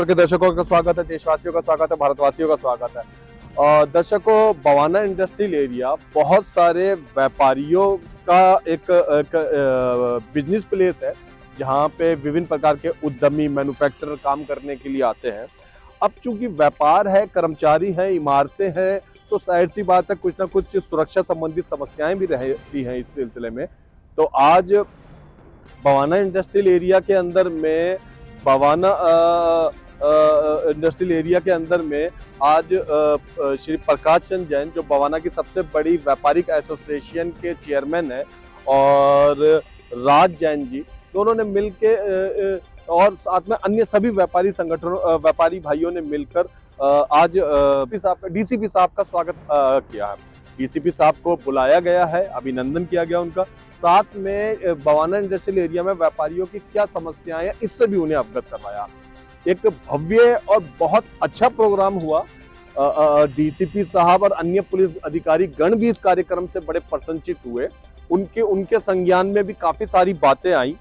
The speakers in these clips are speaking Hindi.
नेटवर्क के दर्शकों का स्वागत है, देशवासियों का स्वागत है, भारतवासियों का स्वागत है। दर्शकों, बवाना इंडस्ट्रियल एरिया बहुत सारे व्यापारियों का एक बिजनेस प्लेस है, जहां पे विभिन्न प्रकार के उद्यमी मैन्युफैक्चरर काम करने के लिए आते हैं। अब चूंकि व्यापार है, कर्मचारी हैं, इमारतें हैं, तो जाहिर सी बात है कुछ ना कुछ सुरक्षा संबंधित समस्याएं भी रहती हैं इस सिलसिले में। तो आज बवाना इंडस्ट्रियल एरिया के अंदर में आज श्री प्रकाश चंद जैन, जो बवाना की सबसे बड़ी व्यापारिक एसोसिएशन के चेयरमैन है, और राज जैन जी, दोनों ने मिलके और साथ में अन्य सभी व्यापारी संगठनों, व्यापारी भाइयों ने मिलकर आज डीसीपी साहब का स्वागत किया है। डीसीपी साहब को बुलाया गया है, अभिनंदन किया गया उनका। साथ में बवाना इंडस्ट्रियल एरिया में व्यापारियों की क्या समस्याएं हैं, इससे भी उन्हें अवगत करवाया। एक भव्य और बहुत अच्छा प्रोग्राम हुआ। डीसीपी साहब और अन्य पुलिस अधिकारी गण भी इस कार्यक्रम से बड़े प्रसन्नचित हुए। उनके संज्ञान में भी काफी सारी बातें आई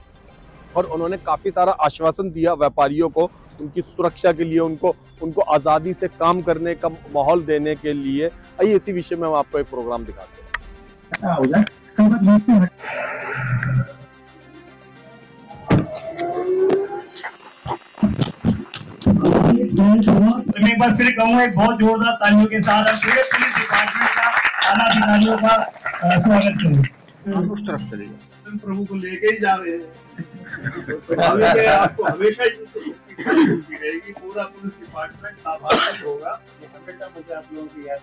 और उन्होंने काफी सारा आश्वासन दिया व्यापारियों को, उनकी सुरक्षा के लिए, उनको आजादी से काम करने का माहौल देने के लिए। आइए इसी विषय में हम आपको एक प्रोग्राम दिखाते हैं। मैं एक बार फिर कहूँगा, एक बहुत जोरदार तालियों के साथ पूरे पुलिस डिपार्टमेंट का, थाना अधिकारियों का स्वागत करूँ। उस तरफ चलेगा, प्रभु को लेके ही जा रहे हैं। आपको हमेशा ही रहेगी, पूरा पुलिस डिपार्टमेंट आभारी होगा, हमेशा मुझे आप लोगों की याद।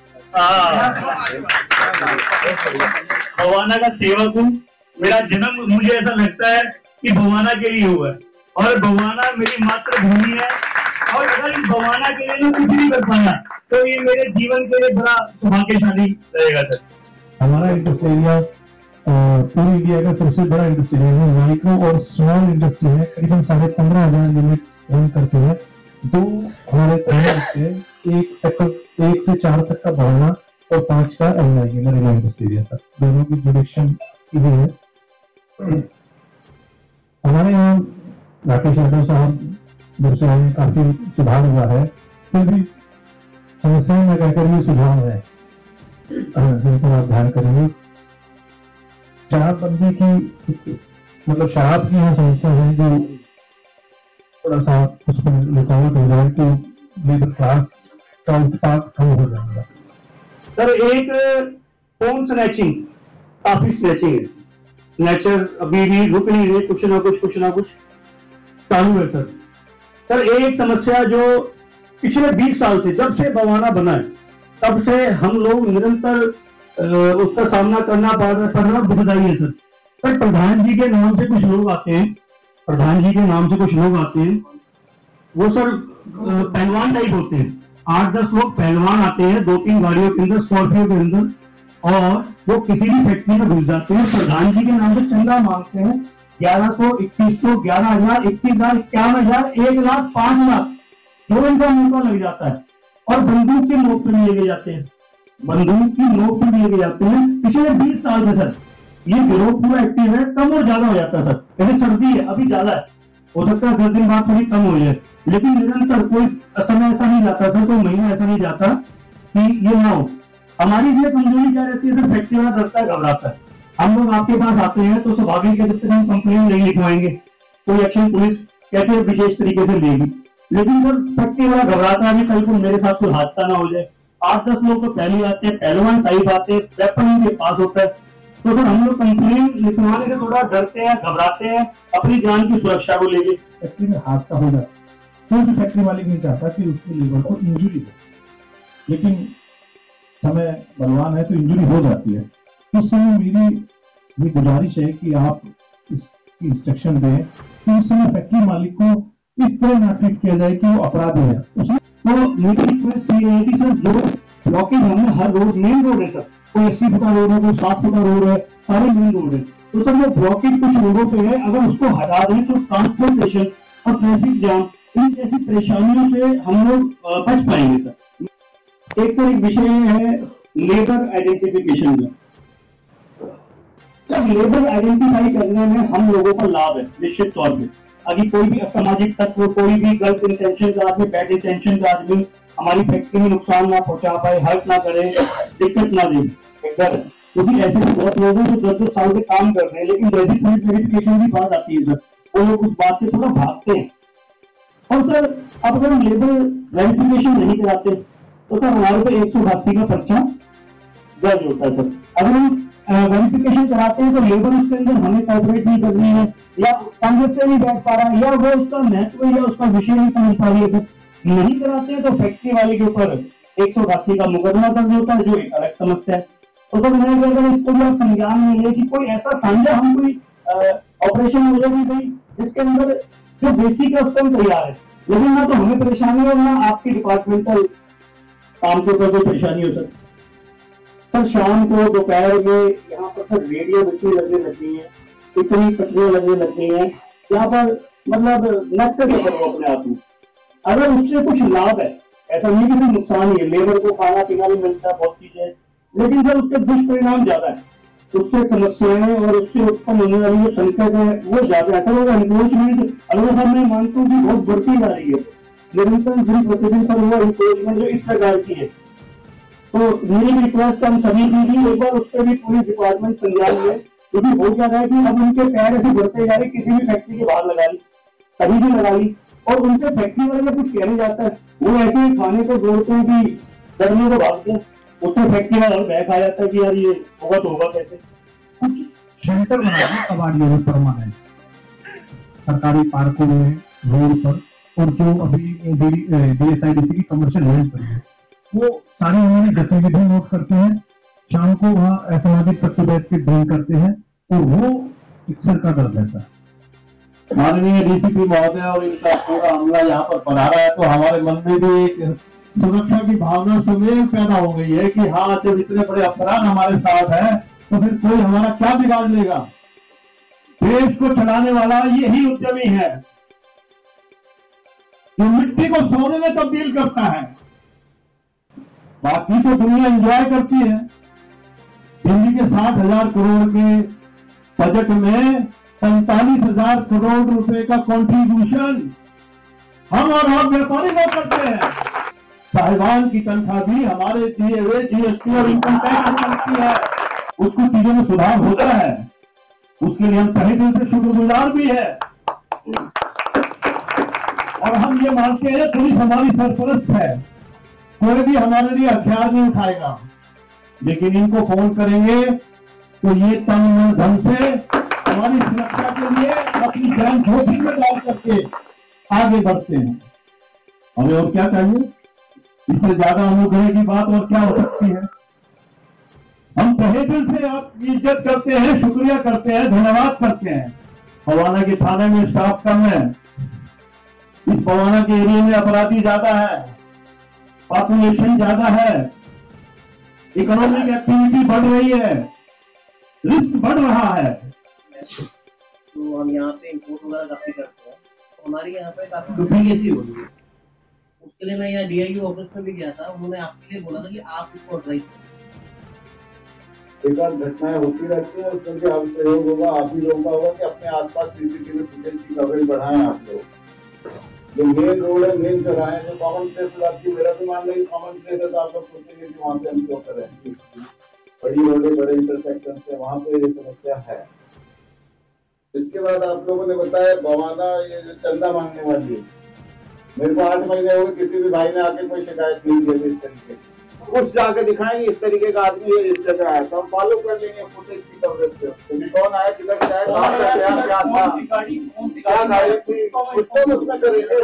बवाना का सेवक हूँ, मेरा जन्म मुझे ऐसा लगता है कि बवाना के लिए हुआ है, और बवाना मेरी मातृभूमि है, और अगर इस बवाना के लिए कुछ नहीं कर पाया तो ये मेरे जीवन के लिए बड़ा सौभाग्यशाली रहेगा। सर, हमारा इंडस्ट्री एरिया पूरी इंडिया का सबसे बड़ा इंडस्ट्री है। माइक्रो और स्मॉल इंडस्ट्री है, करीबन 15,500 यूनिट रन करते हैं। दो हमारे थाने एक से 4 तक का बवाना और 5 का MI Marina industry area, sir दोनों की जुडिक्शन की है। हमारे यहाँ राकेश यादव साहब दूसरे में काफी सुधार हुआ है, फिर भी समस्याएं में कहकर ये सुझाव है जिनको आप ध्यान करेंगे। शराबबंदी की, मतलब शराब की यहाँ समस्या है जो थोड़ा सा उसमें रुकावट हो जाए तो लेबर क्लास का उत्पाद कम हो जाएगा। सर, एक फोन स्नैचिंग, काफी स्नैचिंग है, स्नैचर अभी भी रुक नहीं रहे, कुछ ना कुछ चालू है। सर, एक समस्या जो पिछले 20 साल से, जब से बवाना बना है तब से हम लोग निरंतर उसका सामना करना पड़ रहा दुखदाई है। सर, प्रधान जी के नाम से कुछ लोग आते हैं, वो सर पहलवान टाइप होते हैं। 8-10 लोग पहलवान आते हैं 2-3 गाड़ियों के अंदर, स्कॉर्पियो के अंदर, और वो किसी भी फैक्ट्री में घुस जाते हैं। प्रधान जी के नाम से चंदा मांगते हैं 1100, 2100, 11,000, 21,000, 51,000, 1,00,000, 5,00,000, जो इनका मौका लग जाता है, और बंदूक की नोक पे भी लेके जाते हैं, पिछले 20 साल से सर ये गिरोह पूरा एक्टिव है। कम और ज्यादा हो जाता है सर, जैसे सर्दी है, अभी ज्यादा है, हो सकता है 10 दिन बाद थोड़ी कम हो जाए, लेकिन निरंतर कोई समय ऐसा नहीं जाता सर, कोई महीना ऐसा नहीं जाता कि ये ना हो। हमारी इसमें कमजोरी क्या रहती है सर, फैक्ट्री वाला डरता है, घबराता है। हम लोग आपके पास आते हैं तो स्वाभाविक है, जब तक हम कंप्लेन नहीं लिखवाएंगे कोई एक्शन पुलिस कैसे विशेष तरीके से लेगी, लेकिन सर फैक्ट्री वाला घबराता है, कल को मेरे साथ कोई हादसा ना हो जाए। 8-10 लोग तो पहले आते हैं, पहलवान टाइप आते हैं, वेपन उनके पास होता है, तो सर हम लोग कंप्लेन लिखवाने से थोड़ा डरते हैं, घबराते हैं, अपनी जान की सुरक्षा को लेके। फैक्ट्री में हादसा हो जाए, कोई भी फैक्ट्री मालिक नहीं चाहता कि उसके लेबर को इंजरी हो, लेकिन समय बलवान है तो इंजरी हो जाती है। तो उस समय मेरी ये गुजारिश है कि आप इसकी इंस्ट्रक्शन दें कि उस समय फैक्ट्री मालिक को इस तरह ना ट्रीट किया जाए कि वो अपराधी है। तो मेरी रिक्वेस्ट ये है कि सर जो ब्लॉकेज हमने हर रोड, मेन रोड है सर, कोई 80 फुटा रोड है, कोई 7 फुटा रोड है, सारे मेन रोड है, तो सर वो ब्लॉकेज कुछ रोडों पे है, अगर उसको हटा दें तो ट्रांसपोर्टेशन और ट्रैफिक जाम, इन जैसी परेशानियों से हम लोग बच पाएंगे। सर, एक विषय है लेबर आइडेंटिफिकेशन का। जब लेबर आइडेंटिफाई करने में हम लोगों को लाभ है निश्चित तौर पे, अभी कोई भी असामाजिक तत्व, कोई भी गलत इंटेंशन का आदमी, बैड इंटेंशन का आदमी हमारी फैक्ट्री में नुकसान ना पहुंचा पाए, हर्ट ना करे, दिक्कत ना दे, डर है। क्योंकि ऐसे भी बहुत लोग हैं जो 10-10 साल से काम कर रहे हैं, लेकिन जैसी पुलिस वेरिफिकेशन की बात आती है सर, वो लोग उस बात से थोड़ा भागते हैं। और सर अब अगर हम लेबर वेरिफिकेशन नहीं कराते तो सर हमारे पे 188 का पर्चा दर्ज होता है सर। अगर हम वेरिफिकेशन कराते हैं तो लेबर उसके अंदर हमें कॉपरेट नहीं कर रही है, या सामंजस्य नहीं बैठ पा रहा है, या वो उसका महत्व या उसका विषय नहीं समझ पा रही है सर। नहीं कराते हैं तो फैक्ट्री वाले के ऊपर 188 का मुकदमा दर्ज होता है, जो एक अलग समस्या है। तो सर मैं अगर इसको भी आप संज्ञान में ले कि कोई ऐसा साझा हम कोई ऑपरेशन हो जाए भाई जिसके अंदर जो बेसिक है उसको हम तैयार है, लेकिन ना तो हमें परेशानी हो ना आपकी डिपार्टमेंटल काम के ऊपर कोई परेशानी हो सकती। सर शाम को दोपहर में यहाँ पर सर रेडियो बिल्कुल लगने लगी है, इतनी कटरियां लगने लग गई हैं यहाँ पर, मतलब नक्शे से करो अपने आप में। अगर उससे कुछ लाभ है, ऐसा नहीं कि नुकसान ही है, लेबर को खाना पीना भी मिलता है, बहुत चीजें, लेकिन सर उसके दुष्परिणाम ज्यादा है, उससे समस्याएं और उससे उत्पन्न होने वाली जो संकट है वो ज्यादा है। सर वो एनक्रोचमेंट अलग साहब मैं मानता हूँ कि बहुत बढ़ती जा रही है निरंतर दिन प्रतिदिन सर, वो एनक्रोचमेंट जो इस प्रकार की है। तो मेरी रिक्वेस्ट हम सभी की एक बार उस पर भी पुलिस डिपार्टमेंट संज्ञान ले, क्योंकि हो क्या रहा है कि अब उनके पैर ऐसे बढ़ते जा रहे, किसी भी फैक्ट्री के बाहर लगा ली, कभी भी लगा ली, और उनसे फैक्ट्री वाले कुछ कहने जाता है, वो ऐसे खाने को जोड़ते हैं कि डरने को भागते हैं, उससे फैक्ट्री वाला बैक आ जाता है कि यार ये होगा तो होगा कैसे। कुछ शेल्टर बनाए कबाड़ियों में परमानेंट सरकारी पार्कों में, रोड पर, और जो अभी DSIDC की कमर्शियल लैंड पर है, वो सारी उन्होंने गतिविधि नोट करते हैं। शाम को वहाँ असामाजिक तत्व बैठ के ड्रिल करते हैं, और वो एक सर का दर्द है सर। माननीय DCP महोदय और इनका पूरा हमला यहाँ पर बढ़ा रहा है, तो हमारे मन में भी एक सुरक्षा की भावना स्वयं पैदा हो गई है कि हाँ, जब इतने बड़े अफसरान हमारे साथ हैं तो फिर कोई हमारा क्या बिगाड़ लेगा। देश को चलाने वाला यही उद्यमी है जो मिट्टी को सोने में तब्दील करता है। बाकी तो दुनिया एंजॉय करती है। दिल्ली के 60,000 करोड़ के बजट में 45,000 करोड़ रुपए का कंट्रीब्यूशन हम और आप व्यापारी लोग करते हैं। साहिबान की तनख्वाह भी हमारे दिए हुए GST और इनकम टैक्स में लगती है। कुछ कुछ चीजों में सुधार होता है, उसके लिए हम तहे दिल से शुक्रगुजार भी है। और हम ये मानते हैं पुलिस हमारी सरपरस्त है, कोई भी हमारे लिए हथियार नहीं उठाएगा, लेकिन इनको फोन करेंगे तो ये तन मन धन से हमारी सुरक्षा के लिए अपनी जान जोखिम में डाल करके आगे बढ़ते हैं। हमें और क्या चाहिए? इससे ज्यादा अनुग्रह की बात और क्या हो सकती है? हम तहे दिल से आपकी इज्जत करते हैं, शुक्रिया करते हैं, धन्यवाद करते हैं। बवाना के थाने में स्टाफ कम है, इस बवाना के एरिया में अपराधी ज्यादा है, पॉपुलेशन ज्यादा है, इकोनॉमिक एक्टिविटी बढ़ रही है, रिस्क बढ़ रहा है। तो हम यहाँ पे इंपोर्ट वगैरह काफी करते हैं, तो हमारी यहाँ पे काफी डुप्लीकेसी हो रही है। उसके लिए मैं यहाँ DIU ऑफिस में भी गया था, उन्होंने आपके लिए बोला था कि आप इसको ऑथराइज करें। एक आध घटनाएं होती रहती है, उसमें भी हम सहयोग होगा, आप ही लोगों का होगा कि अपने आसपास CCTV फुटेज की कवरेज बढ़ाएं। आप लोग जो मेन रोड है, मेन चौराहे जो कॉमन प्लेस है, आपकी मेरा भी मानना है कॉमन प्लेस है, तो आप लोग सोचेंगे कि वहाँ पे हम क्यों करें। बड़ी रोडें, बड़े इंटरसेक्शन है, वहाँ पे ये समस्या है। इसके बाद आप लोगों ने बताया बवाना ये जो चंदा मांगने वाली है, मेरे को 8 महीने हो गए, किसी भी भाई ने आके कोई शिकायत नहीं की इस तरीके की। कुछ जाके दिखाएंगे इस तरीके का आदमी इस जगह आया, तो हम फॉलो कर लेंगे फुटेज की कवरेज से, तो कौन आया, किधर गया, कहाँ से गया, क्या था, क्या गाड़ी थी, कुछ तो उसमें करेंगे।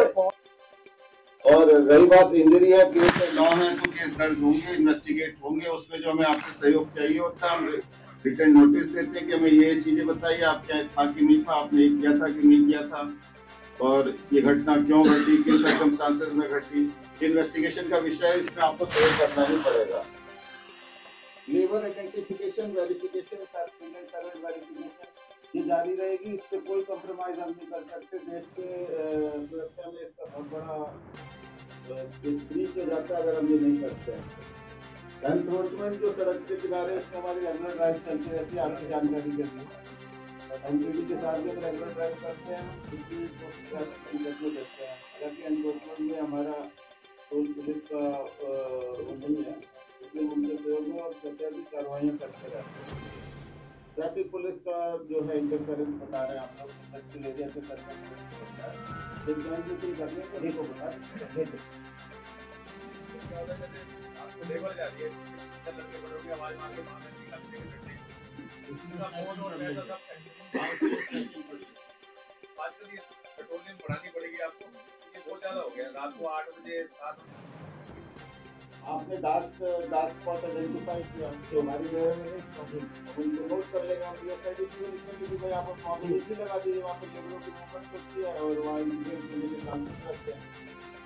और रही बात इंजरी है, केस लॉ है तो केस दर्ज होंगे, इन्वेस्टिगेट होंगे, उसमें जो हमें आपसे सहयोग चाहिए होता है हम रिटर्न नोटिस देते हैं कि हमें ये चीजें बताइए, आप क्या था कि नहीं था, आपने किया था कि नहीं किया था, और ये घटना क्यों घटी, किन सर्कमस्टांसेस में घटी, इन्वेस्टिगेशन का विषय है, इसमें आपको सहयोग करना ही पड़ेगा। Labour identification, verification, surveillance verification ये जारी रहेगी, इस पे कोई कॉम्प्रोमाइज हम नहीं कर सकते। देश के सुरक्षा में इसका बहुत बड़ा ब्रीच हो जाता है अगर हम ये नहीं करते हैं। एनक्रोचमेंट जो सड़क के किनारे, इसमें हमारी रेगुलर ड्राइव चलती रहती है, आपकी जानकारी के लिए एनजीटी के साथ जब रेगुलर ड्राइव करते हैं उसकी इंटरव्यू देते हैं। हालांकि एनफोर्समेंट में हमारा टोल पुलिस का नहीं है, इसलिए उनके सहयोग में और सत्याधिक कार्रवाइयाँ करते रहते हैं। ट्रैफिक पुलिस का जो है इंटरफेरेंस बता रहे हैं आप लोग, इंडस्ट्रियल एरिया के सर्कल होता है, जब जानबूझ करने को नहीं को बता देते। आपको लेबर जा रही है, लड़के बड़ों की आवाज मार के मारने की करते हैं आजकल ये पेट्रोलियम बढ़ानी पड़ेगी आपको, ये बहुत ज्यादा हो गया। रात को 8 बजे 7 आपने डार्क स्पॉट आइडेंटिफाई किया तो हमारी नहर में नहीं नोट कर लेगा हम पीएसआईडी की भाई आप मोबिलिटी लगा दीजिए, वहाँ पर लेबरों की मूवमेंट होती है और वहाँ इंजीनियर के लिए काम करते हैं,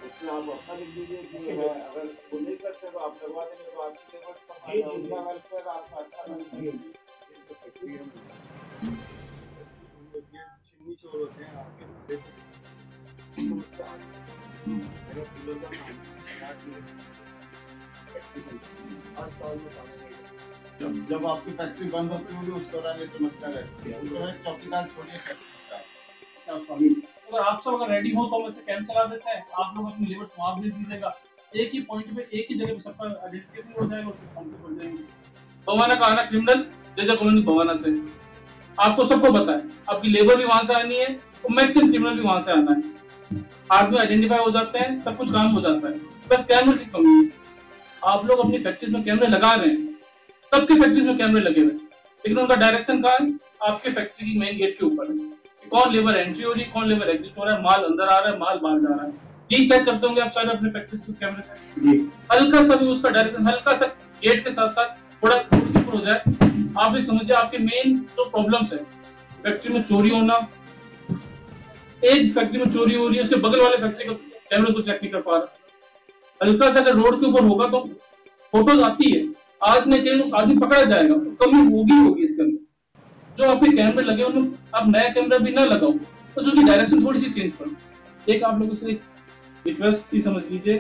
उसमें आप अपना लिख दीजिए कि है अगर वो नहीं करते तो आप लगवा देंगे तो आपकी लेबर जितना वेलफेयर आपका अच्छा नहीं चिमनी चोर होते हैं आपके नाले तो उसका मेरा किलो का 8 साल में पानी जब आपकी फैक्ट्री बंद होती होगी उस दौरान ये समस्या रहती है। उस समय चौकीदार छोड़िए फैक्ट्री अगर आप सब अगर रेडी हो तो हम ऐसे कैंप चला देते हैं, आप लोग अपनी लेबर वहाँ भेज दीजिएगा, एक ही पॉइंट पे एक ही जगह पे सबका आइडेंटिफिकेशन हो जाएगा और फॉर्म पे पड़ जाएंगे। भवाना का आना क्रिमिनल जजा कॉलोनी भवाना से आपको सबको पता है, आपकी लेबर भी वहां से आनी है और मैक्सिमम क्रिमिनल भी वहां से आना है। आदमी आइडेंटिफाई हो जाते हैं, सब कुछ काम हो जाता है, बस कैमरे की कमी है। आप लोग अपनी फैक्ट्रीज में कैमरे लगा रहे हैं, सबकी फैक्ट्रीज में कैमरे लगे हुए, लेकिन उनका डायरेक्शन कहाँ है? आपके फैक्ट्री की मेन गेट के ऊपर है। कौन लेबर एंट्री हो रही है, कौन लेबर एग्जिट हो रहा है, माल अंदर आ रहा है, माल बाहर जा रहा है, यही चेक करते होंगे आप सारे अपने फैक्ट्रीज के कैमरे से। हल्का सा भी उसका डायरेक्शन हल्का सा गेट के साथ साथ थोड़ा ऊपर हो जाए, आप भी समझिए आपके मेन जो प्रॉब्लम्स है, फैक्ट्री में चोरी होना, एक फैक्ट्री में चोरी हो रही है, उसके बगल वाले फैक्ट्री का कैमरे को चेक नहीं कर पा रहा। हल्का सा अगर रोड के ऊपर होगा तो फोटोज आती है, आज नहीं कहीं आदमी पकड़ा जाएगा, कमी होगी इसके अंदर। जो आपके कैमरे लगे उनमें आप नया कैमरा भी ना लगाओ तो जो की डायरेक्शन थोड़ी सी चेंज करो। एक आप लोगों से रिक्वेस्ट ही समझ लीजिए,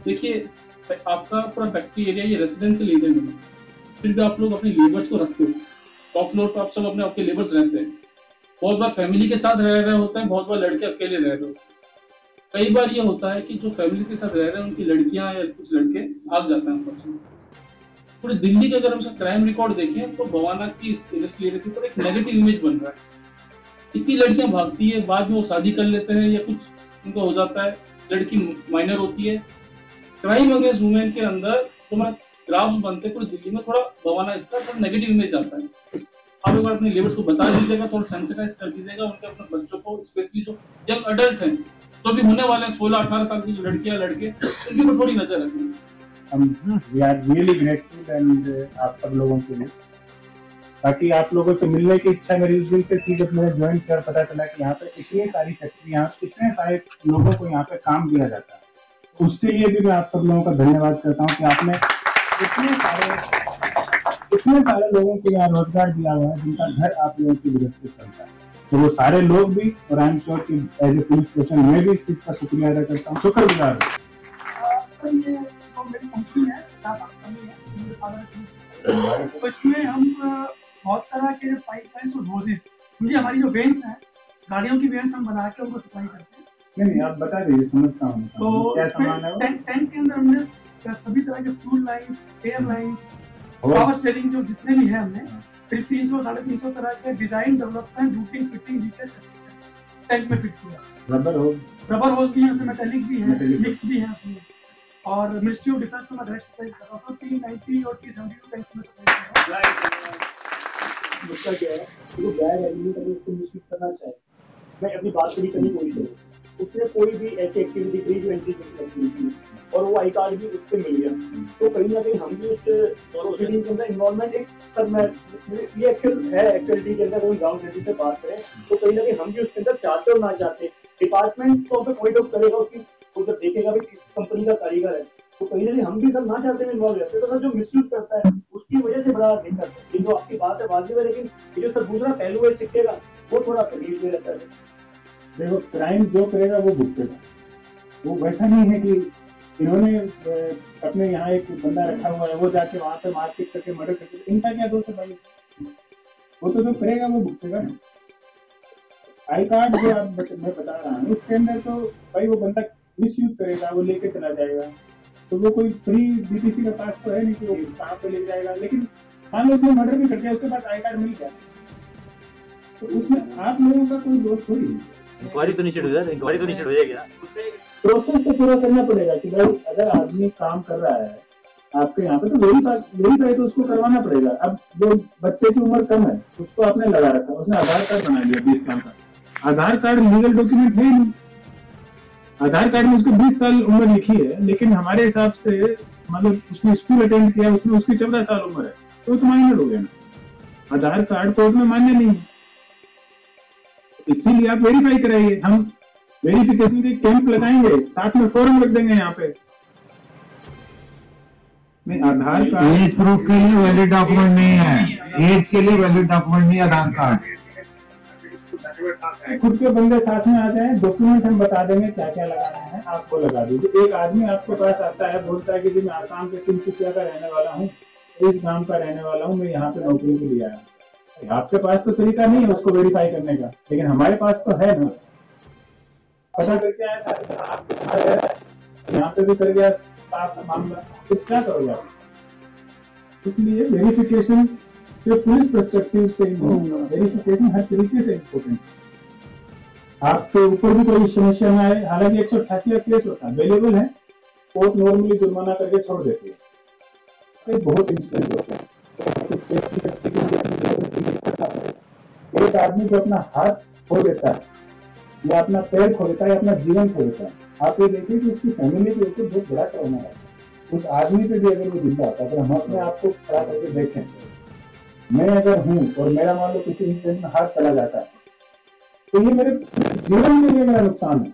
देखिए आपका पूरा फैक्ट्री एरिया ये रेसिडेंशियल एरिया नहीं है, फिर भी आप लोग अपने लेबर्स को रखते हो, टॉप फ्लोर पर आप सब अपने आपके लेबर्स रहते हैं, बहुत बार फैमिली के साथ रह रहे होते हैं, बहुत बार लड़के अकेले रह रहे होते हैं। कई बार ये होता है कि जो फैमिली के साथ रह रहे हैं उनकी लड़कियां या कुछ लड़के भाग जाते हैं आपस में। पूरी दिल्ली का अगर हम क्राइम रिकॉर्ड देखें तो भवाना की इंडस्ट्रियल एरिया के ऊपर एक नेगेटिव इमेज बन रहा है। इतनी लड़कियां भागती है, बाद में वो शादी कर लेते हैं या कुछ उनको हो जाता है, लड़की माइनर होती है। क्राइम अगेंस्ट वुमेन के अंदर जो हमारे ग्राफ्स बनते हैं पूरी दिल्ली में, थोड़ा भवाना इसका थोड़ा नेगेटिव इमेज आता है। आप एक बार अपने लेबर्स को बता दीजिएगा, थोड़ा सेंसिटाइज कर दीजिएगा, उनके अपने बच्चों को, स्पेशली जो यंग अडल्ट हैं, जो भी होने वाले हैं 16-18 साल की जो लड़कियां लड़के, उनके ऊपर थोड़ी नजर रखें। We are really grateful and आप सब लोगों के लिए, ताकि आप लोगों से मिलने की इच्छा मेरी उस दिन से थी जब मैंने ज्वाइन किया, पता चला कि यहाँ पे इतनी सारी फैक्ट्री, यहाँ इतने सारे लोगों को यहाँ पे काम दिया जाता है। उसके लिए भी मैं आप सब लोगों का धन्यवाद करता हूँ कि आपने इतने सारे लोगों को यहाँ रोजगार दिया हुआ है जिनका घर आप लोगों की वजह से चलता है। तो वो सारे लोग भी, और आई एम श्योर कि एज ए पुलिस स्टेशन मैं भी इस चीज का शुक्रिया अदा करता हूँ, शुक्रगुजार हूँ। मेरी कंपनी है, तो इसमें हम बहुत तरह के पाइपलाइंस और होजेस, मुझे हमारी जो वेंस हैं, गाड़ियों की वेंस हम बना के उनको सप्लाई करते हैं। नहीं आप बता दीजिए, समझता हूँ तो क्या सामान है वो? टैंक के अंदर हमने सभी तरह के fuel lines, air lines, power steering जो जितने भी है हमने फिर 300-350 तरह के design development, routing, fitting, detail tank में फिट किया। रबर होज भी है उसमें, मेटालिक भी है, मिक्स भी है उसमें। और मिनिस्ट्री ऑफ डिफेंस में मैं डायरेक्ट सप्लाई कर रहा हूँ, T90 और T72 टैंक्स में सप्लाई कर रहा हूँ। उसका क्या है, जो बैड एलिमेंट अगर उसको मिसयूज करना चाहे, मैं अपनी बात पूरी करने की कोशिश करूँ, उसने कोई भी ऐसी एक्टिविटी करी जो एंटी एक्टिविटी थी और वो आई कार्ड भी उससे मिल गया, तो कहीं ना कहीं हम भी उस प्रोसीडिंग के अंदर इन्वॉल्वमेंट एक सर मैं ये एक्चुअल है एक्चुअलिटी के अंदर कोई गाँव से बात करें तो कहीं ना कहीं हम भी उसके अंदर चाहते और ना चाहते, डिपार्टमेंट तो कोई डाउट करेगा, उसकी उधर देखेगा भी किस कंपनी का कारीगर है, तो कहीं ना कहीं हम भी सर ना चाहते में इन्वॉल्व रहते हैं। तो सर जो मिसयूज करता है उसकी वजह से बड़ा दिक्कत है, ये जो आपकी बात है वाजिब है, लेकिन ये जो सर दूसरा पहलू है सिक्के का वो थोड़ा करीब में रहता है। देखो क्राइम जो करेगा वो भुगतेगा, वो वैसा नहीं है कि इन्होंने अपने यहाँ एक बंदा रखा हुआ है वो जाके वहां पे मारपीट करके मर्डर करके, इनका क्या दोष है भाई? वो तो जो करेगा वो भुगतेगा ना। आई कार्ड जो मैं बता रहा हूँ उसके अंदर तो भाई वो बंदा मिस यूज करेगा, वो लेके चला जाएगा, तो वो कोई फ्री बीटीसी का पास तो है नहीं कि वो कहाँ पे ले जाएगा। लेकिन मान लो उसने मर्डर भी कर दिया, उसके पास आई कार्ड मिल गया, तो उसमें आप लोगों का कोई दोष थोड़ी। इंक्वायरी तो नहीं हो इंक्वायरी तो नहीं हो जाएगी ना, प्रोसेस तो पूरा करना पड़ेगा कि भाई अगर आदमी काम कर रहा है आपके यहाँ पे तो वेरीफाई तो उसको करवाना पड़ेगा। अब जो बच्चे की उम्र कम है उसको आपने लगा रखा, उसने आधार कार्ड बना लिया 20 साल का, आधार कार्ड लीगल डॉक्यूमेंट है नहीं, आधार कार्ड में उसको 20 साल उम्र लिखी है, लेकिन हमारे हिसाब से मतलब उसने स्कूल अटेंड किया, उसमें उसकी 14 साल उम्र है, तो माइनर हो गया ना, आधार कार्ड कोर्ट में मान्य नहीं है। इसीलिए आप वेरीफाई कराइए, हम वेरिफिकेशन के कैंप लगाएंगे, साथ में फॉर्म रख देंगे यहाँ पे। नहीं, आधार कार्ड एज प्रूफ के लिए वैलिड डॉक्यूमेंट नहीं है, एज के लिए वैलिड डॉक्यूमेंट नहीं आधार कार्ड। खुद के बंदे साथ में आ जाए, डॉक्यूमेंट हम बता देंगे क्या क्या लगाना है, आप वो लगा दीजिए। एक आदमी आपके पास आता है, बोलता है कि जी मैं आसाम के तिनसुकिया का रहने वाला हूँ, इस गांव का रहने वाला हूँ, मैं यहाँ पे नौकरी के लिए आया। आपके पास तो तरीका नहीं है उसको वेरीफाई करने का, लेकिन हमारे पास तो है ना, पता करके आया था, यहाँ पे भी कर गया साफ मामला, तो क्या करोगे आप? इसलिए वेरिफिकेशन सिर्फ पुलिस पर्सपेक्टिव से नहीं, वेरिफिकेशन हर तरीके से इम्पोर्टेंट है। आपके ऊपर भी कोई समस्या ना आए, हालांकि 188 का केस होता है, अवेलेबल है, कोर्ट नॉर्मली जुर्माना करके छोड़ देती है, बहुत इंसिडेंट होता है। एक आदमी जो अपना हाथ खो देता है या अपना पैर खो देता है या अपना जीवन खो देता है, आप ये देखिए कि उसकी फैमिली के ऊपर बहुत बड़ा ट्रॉमा है। उस आदमी पे भी अगर वो जिंदा होता है, तो हम अपने आप को खड़ा करके देखें, मैं अगर हूं और मेरा मान लो किसी इंसिडेंट में हाथ चला जाता है, तो ये मेरे जीवन के लिए मेरा नुकसान है,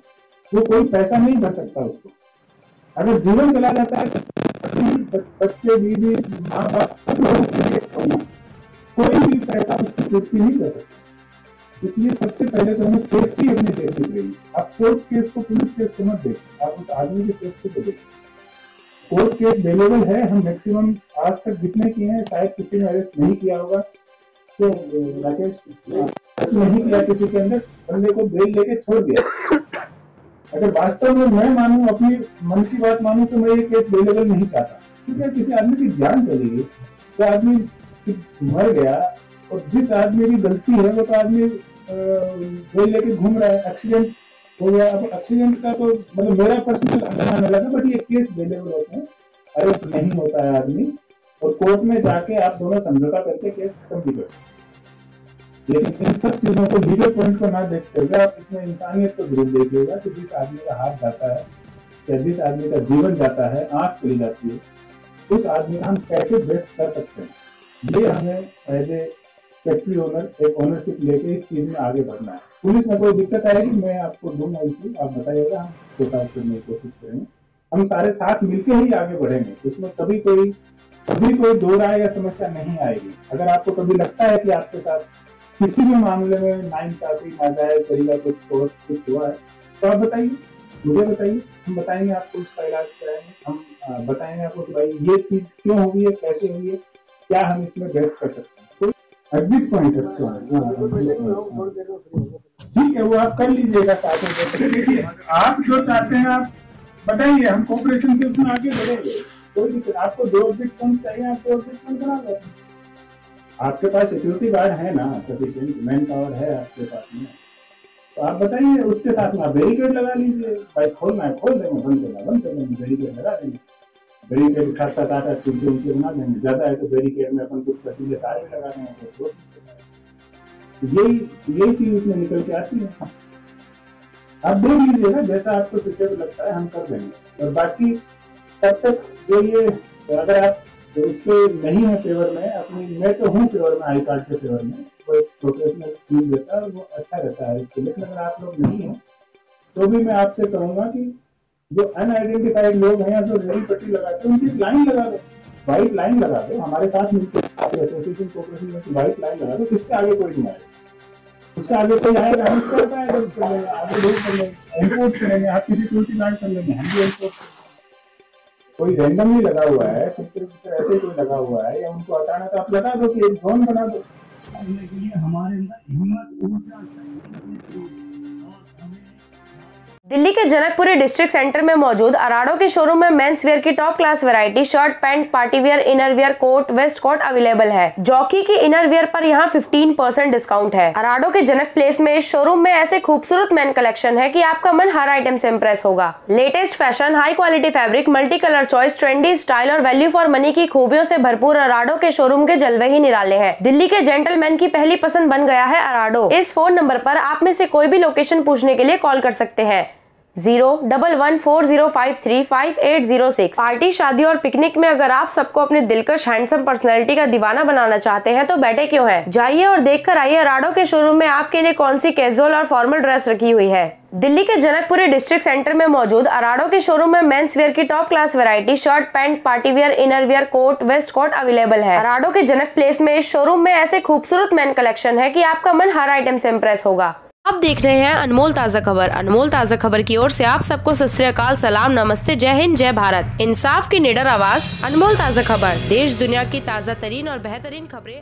वो कोई पैसा नहीं भर सकता उसको। अगर जीवन चला जाता है, बच्चे, बीवी, माँ बाप सब लोगों के लिए कोई भी पैसा उसकी पूर्ति नहीं कर सकता। इसलिए सबसे पहले तो हमें सेफ्टी अपनी देखनी पड़ेगी। आप कोर्ट केस को, पुलिस केस को मत देखिए, आप उस आदमी की सेफ्टी को देखिए। कोर्ट केस अवेलेबल है, हम मैक्सिमम आज तक जितने किए हैं, शायद किसी ने अरेस्ट नहीं किया होगा, तो राकेश नहीं किया किसी के अंदर, बंदे को बेल लेके छोड़ दिया। अगर वास्तव में मैं मानूं, अपनी मन की बात मानूं, तो मैं ये केस अवेलेबल नहीं चाहता, क्योंकि किसी आदमी की जान चली गई, तो आदमी मर गया, और जिस आदमी की गलती है वो तो आदमी बेल लेके घूम रहा है, एक्सीडेंट हो गया। अब एक्सीडेंट का तो मतलब मेरा पर्सनल अनुमान लगा, बट ये केस अवेलेबल होते हैं, अरेस्ट नहीं होता है आदमी, और कोर्ट में जाके आप दोनों समझौता करके केस खत्म भी कर सकते। लेकिन इन सब चीजों को, लीगल पॉइंट को ना देखते हुए आप इसमें इंसानियत को जरूर देखिएगा कि जिस आदमी का हाथ जाता है या जिस आदमी का जीवन जाता है, आंख चली जाती है, उस आदमी का हम कैसे बेस्ट कर सकते हैं। ये हमें एज ए फैक्ट्री ओनर एक ओनरशिप लेके इस चीज में आगे बढ़ना है। पुलिस में कोई दिक्कत आएगी, मैं आपको दूंगा इशू, आप बताइएगा, हम कोशिश करने की कोशिश करेंगे, हम सारे साथ मिलकर ही आगे बढ़ेंगे। उसमें कभी कोई दो राय या समस्या नहीं आएगी। अगर आपको कभी लगता है कि आपके साथ किसी भी मामले में नाइंसाफी, नाजायज तरीका कुछ हुआ है, तो आप बताइए, मुझे बताइए, हम बताएंगे आपको, उसका इलाज कराएंगे, हम बताएंगे आपको कि भाई ये चीज क्यों हुई है, कैसे हुई है, क्या हम इसमें बेस्ट कर सकते हैं। तो एग्जिट पॉइंट अच्छा ठीक है, वो आप कर लीजिएगा साथ में। देखिए, आप जो चाहते हैं आप बताइए, हम कोऑपरेशन से उसमें आगे बढ़ेंगे। कोई दिक्कत, आपको 2 एग्जिट पॉइंट चाहिए, आप 2 एग्जिट पॉइंट बना लेते हैं। आपके पास सिक्योरिटी गार्ड है ना, सफिशिएंट मैन पावर है आपके पास में, तो आप बताइए, उसके साथ में आप बैरिकेड लगा लीजिए। भाई खोलना है खोल देंगे, बंद कर देंगे, बैरिकेड लगा देंगे। बैरिकेड 7-7 8 टूटे उनके बना देंगे, ज्यादा है तो बैरिकेड में अपन कुछ कटीले तारे लगा देंगे। यही चीज उसमें निकल के आती है। आप देख लीजिएगा, जैसा आपको सुटेबल लगता है हम कर देंगे। और बाकी तब तक जो ये, अगर आप उसके नहीं है फेवर में, अपनी, मैं तो हूँ फेवर में, आई कार्ड के फेवर में, वो एक प्रोफेशनल फील देता है, वो अच्छा रहता है। लेकिन अगर आप लोग नहीं है, तो भी मैं आपसे कहूंगा कि जो अनआइडेंटिफाइड लोग हैं या जो रेडी पट्टी लगाते हैं, उनकी लाइन लगा दो, व्हाइट लाइन लगा दो, हमारे साथ मिलकर एसोसिएशन कोऑपरेशन में व्हाइट लाइन लगा दो, इससे आगे कोई नहीं आएगा। उससे आगे कोई आएगा, हम करता है दर्ज कर लेंगे, आगे लोग कर लेंगे, इम्पोर्ट करेंगे, आप किसी सिक्योरिटी गार्ड कर लेंगे, हम भी इम्पोर्ट करेंगे। कोई रैंडमली लगा हुआ है, ऐसे कोई लगा हुआ है, या उनको हटाना तो आप लगा दो कि एक जोन बना दो। हमारे अंदर हिम्मत ऊर्जा चाहिए दिल्ली के जनकपुरी डिस्ट्रिक्ट सेंटर में मौजूद अराडो के शोरूम में मेंस वेयर की top class variety shirt, pant, party wear, inner wear, coat, waistcoat available है। जॉकी की इनर वेयर पर यहाँ 15% डिस्काउंट है। अराडो के जनक प्लेस में इस शोरूम में ऐसे खूबसूरत मेन कलेक्शन है कि आपका मन हर आइटम से इम्प्रेस होगा। Latest fashion, high quality fabric, multi colour choice, trendy style और वैल्यू फॉर मनी की खूबियों से भरपूर अराडो के शोरूम के जलवे ही निराले हैं। दिल्ली के जेंटलमैन की पहली पसंद बन गया है अराडो। इस फोन नंबर पर आप में से कोई भी लोकेशन पूछने के लिए कॉल कर सकते हैं 01140535806। पार्टी, शादी और पिकनिक में अगर आप सबको अपने दिलकश हैंडसम पर्सनैलिटी का दीवाना बनाना चाहते हैं तो बैठे क्यों हैं? जाइए और देख कर आइए अराडो के शोरूम में आपके लिए कौन सी कैजुअल और फॉर्मल ड्रेस रखी हुई है। दिल्ली के जनकपुरी डिस्ट्रिक्ट सेंटर में मौजूद अराडो के शोरूम में मेंस वेयर की top class variety shirt, pant, party wear, inner wear, coat, waistcoat available है। अराडो के जनक प्लेस में इस शोरूम में ऐसे खूबसूरत मेन कलेक्शन है कि आपका मन हर आइटम से इम्प्रेस होगा। आप देख रहे हैं अनमोल ताज़ा खबर। अनमोल ताज़ा खबर की ओर से आप सबको सत श्री अकाल, सलाम, नमस्ते, जय हिंद, जय भारत। इंसाफ की निडर आवाज, अनमोल ताज़ा खबर। देश दुनिया की ताज़ा तरीन और बेहतरीन खबरें